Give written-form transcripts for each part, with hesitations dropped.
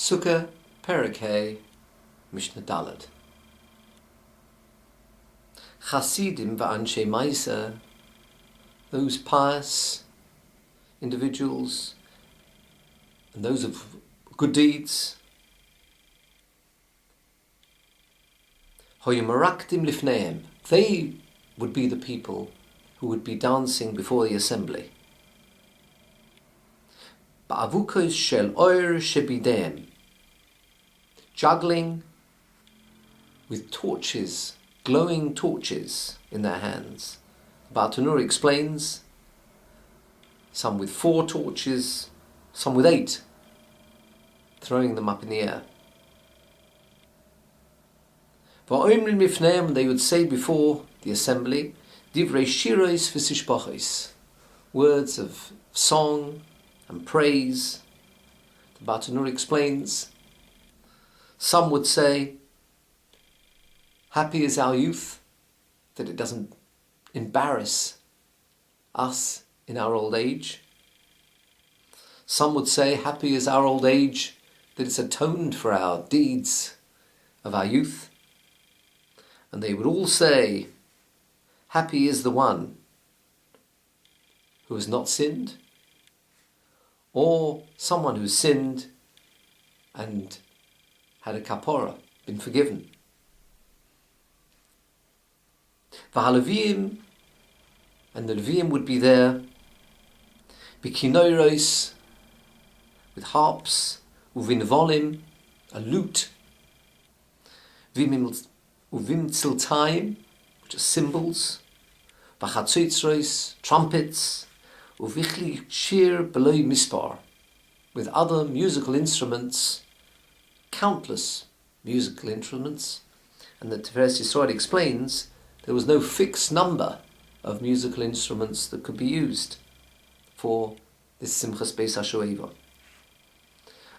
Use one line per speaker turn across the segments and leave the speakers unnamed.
Sukkah, Perek, Mishnah Daled. Chasidim va'anshe Maisa, those pious individuals and those of good deeds, hoyumaraktim lifneim, they would be the people who would be dancing before the assembly. Ba'avukos shel oir shebidem, juggling with torches, glowing torches in their hands. Bartanur explains, some with 4 torches, some with 8, throwing them up in the air. Va'omrim lifneim, they would say before the assembly, divrei shiros v'sishbachos, words of song and praise. The Bartanur explains, some would say, happy is our youth, that it doesn't embarrass us in our old age. Some would say, happy is our old age, that it's atoned for our deeds of our youth. And they would all say, happy is the one who has not sinned, or someone who sinned and had a kapora, been forgiven. V'halavim, and the Levim would be there, b'kinoros, with harps, uvinvolim, a lute, uvimtziltaim, which are cymbals, v'chatzotzros, trumpets, uvichli shir below mispar, with other musical instruments, countless musical instruments. And the Tiferes Yisrael explains there was no fixed number of musical instruments that could be used for this Simchas Beis HaShoeva.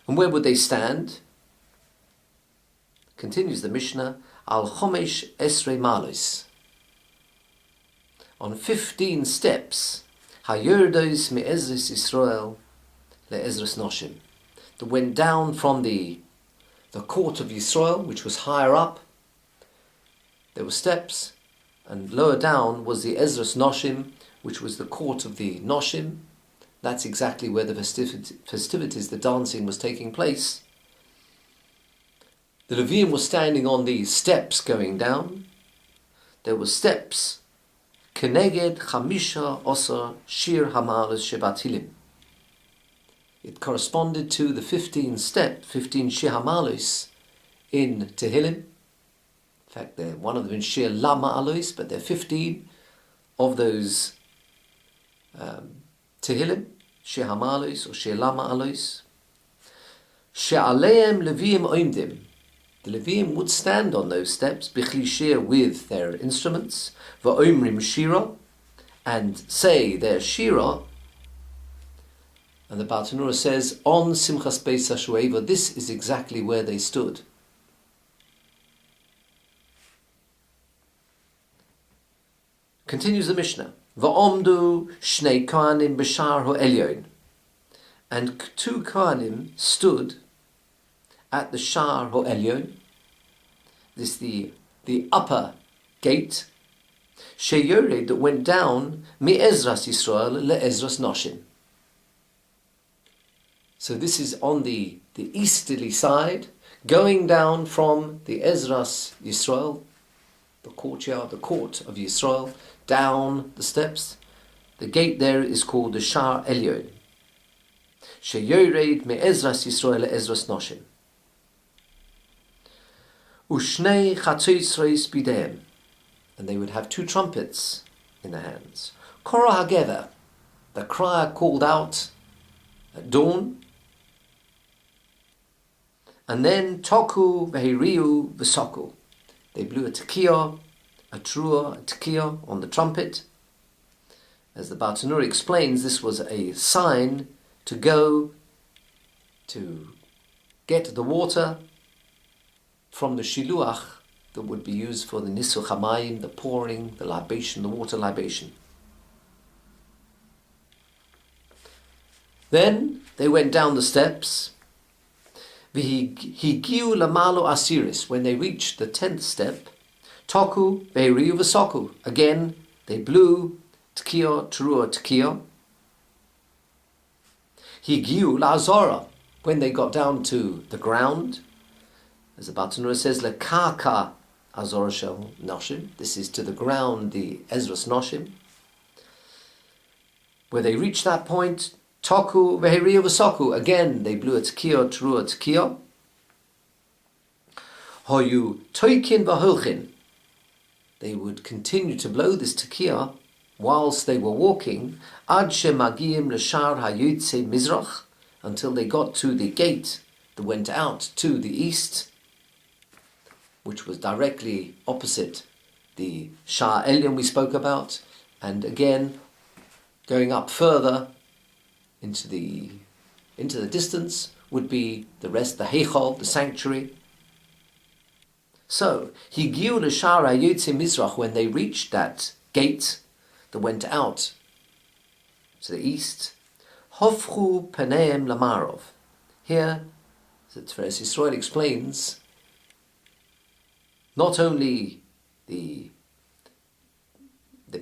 And where would they stand? Continues the Mishnah, Al Chomesh Esrei Malos, on 15 steps, Hayerdos me'ezres Yisrael le'ezres Noshim, that went down from the court of Yisrael, which was higher up. There were steps, and lower down was the Ezras Noshim, which was the court of the Noshim. That's exactly where the festivities, the dancing, was taking place. The Levim were standing on the steps going down. There were steps, Keneged Chamisha Osar Shir Hamalas Shebat Hilim. It corresponded to the 15 Shir Hamalos in Tehillim. In fact, one of them in Shir Lama Alois, but there are 15 of those Tehillim, Shir Hamalos or Shir Lama Alois. She'aleim Levim Oimdim. The Levim would stand on those steps, Bichli Shir, with their instruments, Va'omrim Shira, and say their Shira. And the Bartanura says, on Simchas Beis HaShoeva, this is exactly where they stood. Continues the Mishnah, Va'omdu Shnei Kohanim B'shar Ha'elyon, and 2 Kohanim stood at the Shar Ha'elyon, this the upper gate, Sheyored, that went down, Mi-Ezras Yisrael le-Ezras Noshim. So this is on the easterly side, going down from the Ezras Yisrael, the courtyard, the court of Yisrael, down the steps. The gate there is called the Shar Elyon. Sheyored me-Ezras Yisrael le-Ezras Noshim. Ushnei chatzotzros bidem, and they would have 2 trumpets in their hands. Korah hagever, the crier called out at dawn. And then toku vehiriu v'soku, they blew a tekiah, a trua, a tekiah on the trumpet. As the Bartanur explains, this was a sign to go to get the water from the shiluach that would be used for the nisuch hamayim, the pouring, the libation, the water libation. Then they went down the steps. V'higiu lamalo asiris. When they reached the 10th step, toku ve'heriu v'soku. Again, they blew tkio, terua, tkio. Higiu la'azora. When they got down to the ground, as the Bartanura says, lekaka azora shel noshim. This is to the ground, the Ezras noshim. Where they reached that point, toku v'heriu v'soku. Again, they blew a tkio, terua, tkio. Hoyu toikin v'holchin. They would continue to blow this tkio whilst they were walking, ad shemagiyim l'shar hayotze mizrach, until they got to the gate that went out to the east, which was directly opposite the Sha'ar Elyon we spoke about, and again going up further into the distance would be the rest, the Heichal, the sanctuary. So, Higiu l'shar hayotze mizrach, when they reached that gate that went out to the east, Hofchu Paneim Lamarov. Here, the Tiferes Yisrael explains, not only the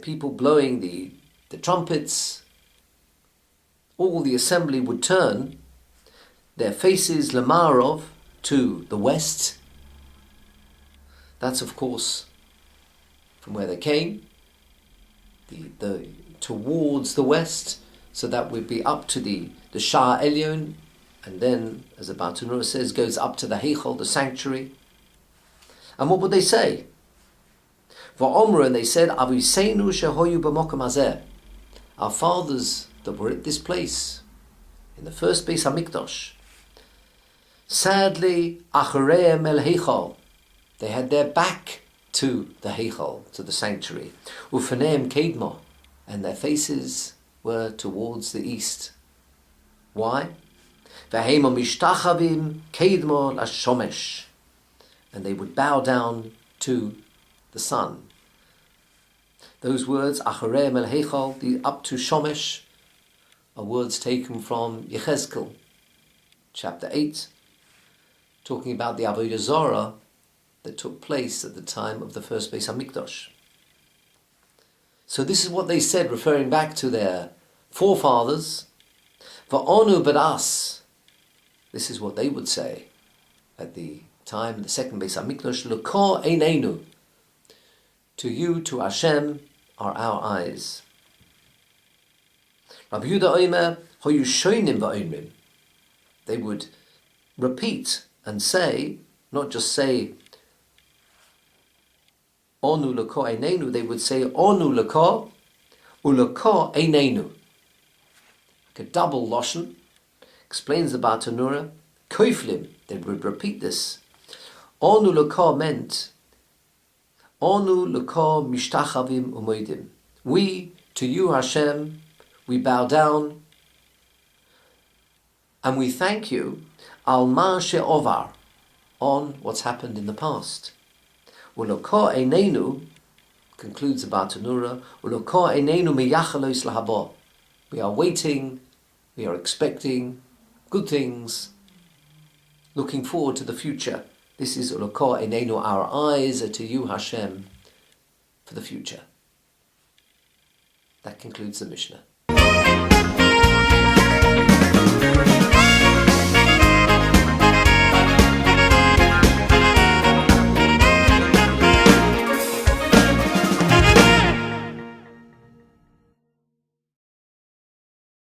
people blowing the trumpets, all the assembly would turn their faces Lamarov to the west. That's, of course, from where they came, the towards the west. So that would be up to the Sha'ar Elyon, and then, as the Bartanura says, goes up to the Heichal, the sanctuary. And what would they say? Va'omru, and they said, Aviseinu shehoyu b'mokom hazeh. Our fathers that were at this place, in the first Beis HaMikdash, sadly, achareim el Heichal, they had their back to the Heichal, to the sanctuary. Ufaneim kedmo, and their faces were towards the east. Why? And they would bow down to the sun. Those words, Achareim el Heichal, the up to Shomesh, are words taken from Yechezkel, chapter 8, talking about the Avodah Zarah that took place at the time of the first Beis HaMikdash. So this is what they said, referring back to their forefathers. Va'onu b'das. This is what they would say at the time of the second Beis HaMikdash. L'ko einenu. To you, to Hashem, are our eyes. Rabbi Yehuda Omer, hoyu shoinim va'omrim. They would repeat and say, not just say, Onu l'ko einenu, they would say, Onu l'ko, u'l'ko einenu. Like a double lashon, explains the Bartanura, koiflim, they would repeat this. Onu l'ko meant, Onu l'ko mishtachavim u'moidim. We, to you Hashem, we bow down, and we thank you, al ma she'ovar, on what's happened in the past. U'loko einenu, concludes the Bartanura, u'loko einenu miyachalos lahabo. We are waiting, we are expecting good things, looking forward to the future. This is u'loko einenu, our eyes are to you, Hashem, for the future. That concludes the Mishnah.